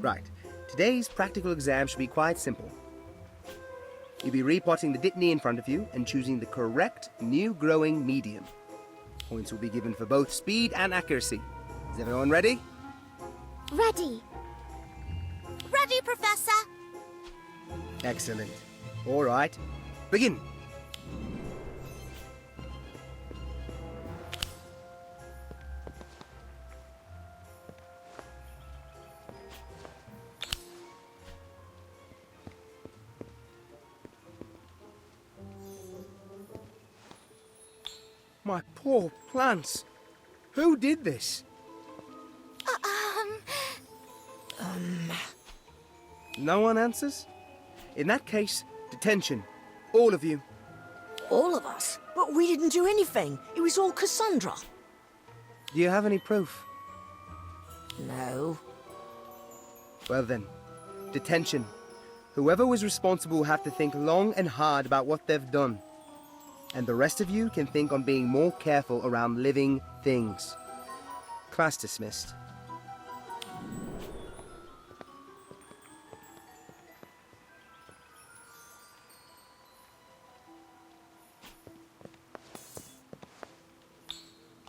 Right. Today's practical exam should be quite simple. You'll be repotting the Dittany in front of you and choosing the correct new growing medium. Points will be given for both speed and accuracy. Is everyone ready? Ready. Ready, Professor. Excellent. All right. Begin. My poor plants. Who did this? No one answers? In that case, detention. All of you. All of us? But we didn't do anything. It was all Cassandra. Do you have any proof? No. Well then, detention. Whoever was responsible will have to think long and hard about what they've done. And the rest of you can think on being more careful around living things. Class dismissed.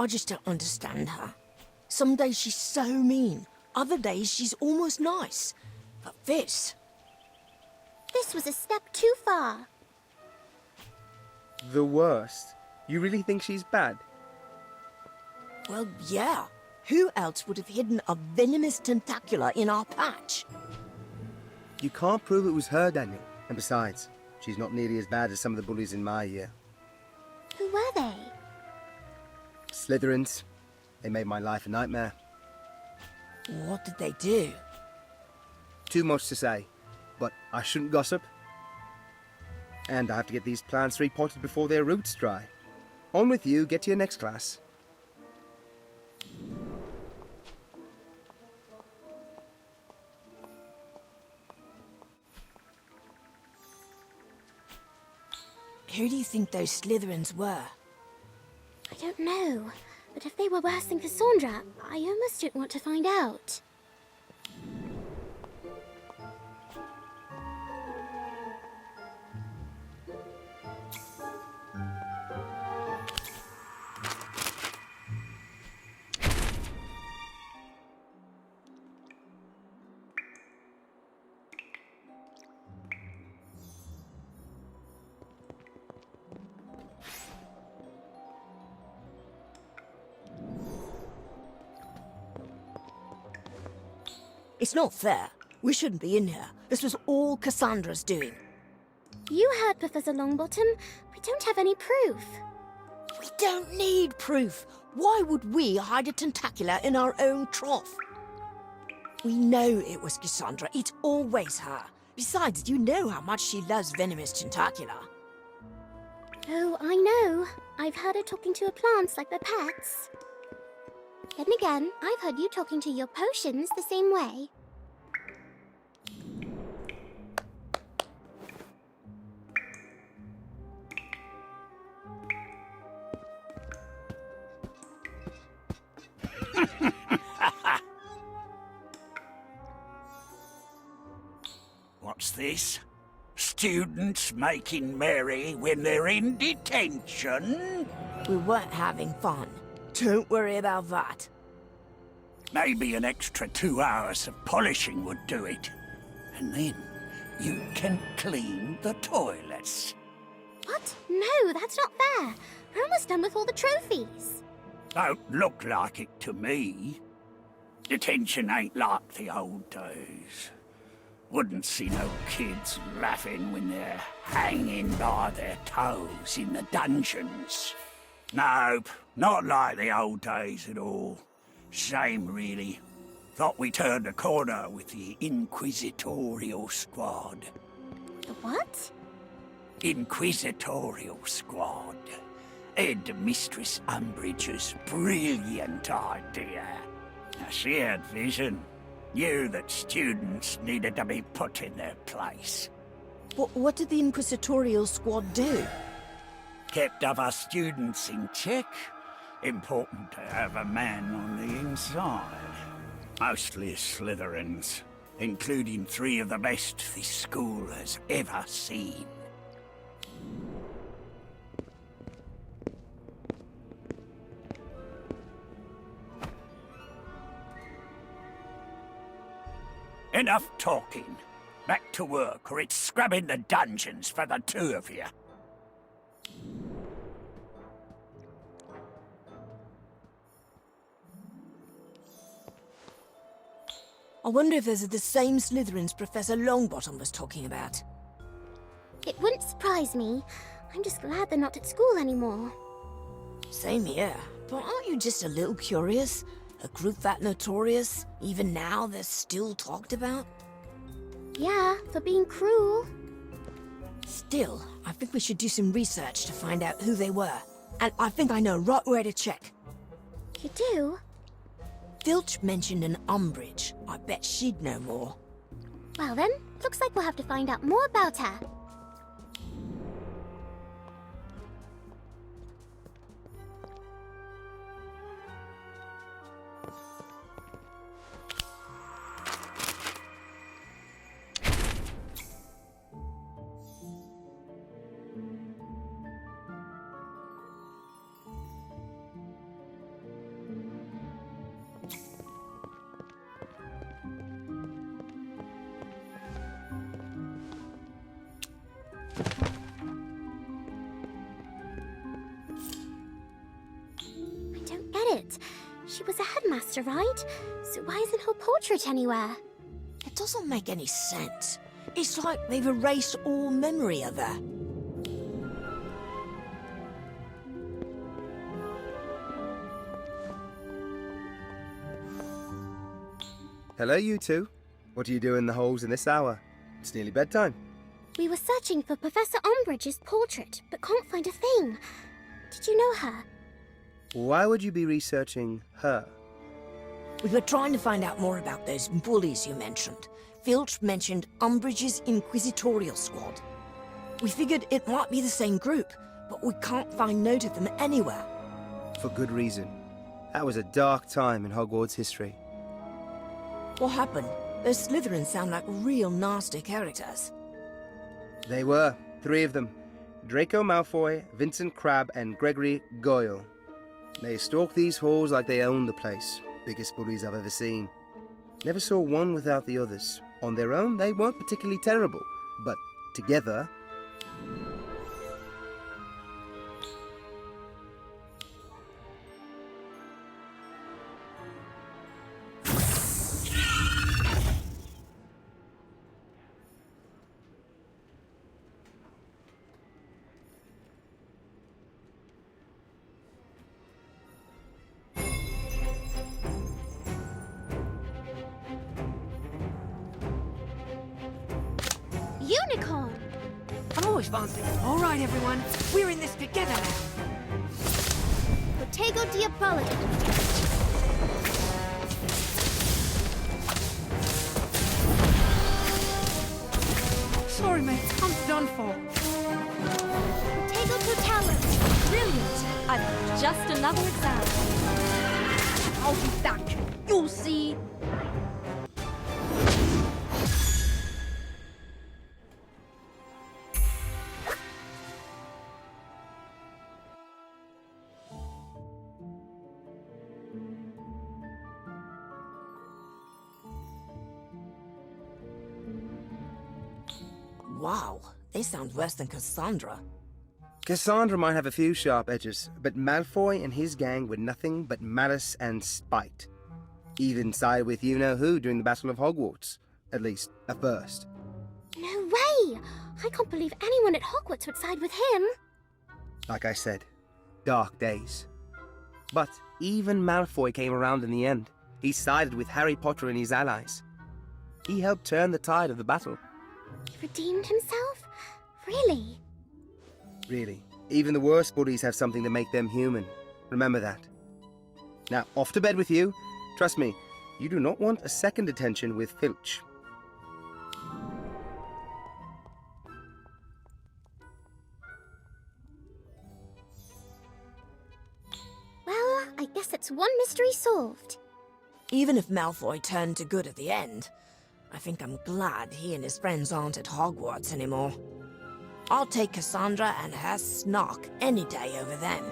I just don't understand her. Some days she's so mean. Other days she's almost nice. But this... This was a step too far. The worst? You really think she's bad? Well, yeah. Who else would have hidden a venomous tentacula in our patch? You can't prove it was her, Daniel. And besides, she's not nearly as bad as some of the bullies in my year. Who were they? Slytherins. They made my life a nightmare. What did they do? Too much to say, but I shouldn't gossip. And I have to get these plants repotted before their roots dry. On with you, get to your next class. Who do you think those Slytherins were? I don't know. But if they were worse than Cassandra, I almost don't want to find out. It's not fair. We shouldn't be in here. This was all Cassandra's doing. You heard Professor Longbottom. We don't have any proof. We don't need proof. Why would we hide a tentacula in our own trough? We know it was Cassandra. It's always her. Besides, you know how much she loves venomous tentacula. Oh, I know. I've heard her talking to her plants like they're pets. Then again, I've heard you talking to your potions the same way. What's this? Students making merry when they're in detention? We weren't having fun. Don't worry about that. Maybe an extra 2 hours of polishing would do it. And then you can clean the toilets. What? No, that's not fair. We're almost done with all the trophies. Don't look like it to me. Detention ain't like the old days. Wouldn't see no kids laughing when they're hanging by their toes in the dungeons. Nope, not like the old days at all. Shame, really. Thought we turned a corner with the Inquisitorial Squad. The what? Inquisitorial Squad. Ed Mistress Umbridge's brilliant idea. Now, she had vision. Knew that students needed to be put in their place. What did the Inquisitorial Squad do? Kept other students in check. Important to have a man on the inside. Mostly Slytherins. including 3 of the best this school has ever seen. Enough talking. Back to work, or it's scrubbing the dungeons for the 2 of you. I wonder if those are the same Slytherins Professor Longbottom was talking about. It wouldn't surprise me. I'm just glad they're not at school anymore. Same here. But aren't you just a little curious? A group that notorious, even now they're still talked about? Yeah, for being cruel. Still, I think we should do some research to find out who they were. And I think I know right where to check. You do? Filch mentioned an Umbridge. I bet she'd know more. Well then, looks like we'll have to find out more about her. It. She was a headmaster, right? So why isn't her portrait anywhere? It doesn't make any sense. It's like they've erased all memory of her. Hello, you two. What are you doing in the holes in this hour? It's nearly bedtime. We were searching for Professor Umbridge's portrait, but can't find a thing. Did you know her? Why would you be researching her? We were trying to find out more about those bullies you mentioned. Filch mentioned Umbridge's Inquisitorial Squad. We figured it might be the same group, but we can't find note of them anywhere. For good reason. That was a dark time in Hogwarts history. What happened? Those Slytherins sound like real nasty characters. They were. 3 of them. Draco Malfoy, Vincent Crabbe, and Gregory Goyle. They stalked these halls like they owned the place. Biggest bullies I've ever seen. Never saw one without the others. On their own, they weren't particularly terrible. But together... Unicorn! Oh, fancy. All right, everyone. We're in this together now. Protego Diabolico. Sorry, mate. I'm done for. Protego Totalus. Brilliant! I've just another exam. I'll be back. You'll see. Wow, they sound worse than Cassandra. Cassandra might have a few sharp edges, but Malfoy and his gang were nothing but malice and spite. Even sided with you-know-who during the Battle of Hogwarts. At least, at first. No way! I can't believe anyone at Hogwarts would side with him. Like I said, dark days. But even Malfoy came around in the end. He sided with Harry Potter and his allies. He helped turn the tide of the battle. He redeemed himself? Really? Really. Even the worst bullies have something to make them human. Remember that. Now, off to bed with you. Trust me, you do not want a second detention with Filch. Well, I guess it's one mystery solved. Even if Malfoy turned to good at the end, I think I'm glad he and his friends aren't at Hogwarts anymore. I'll take Cassandra and her snark any day over them.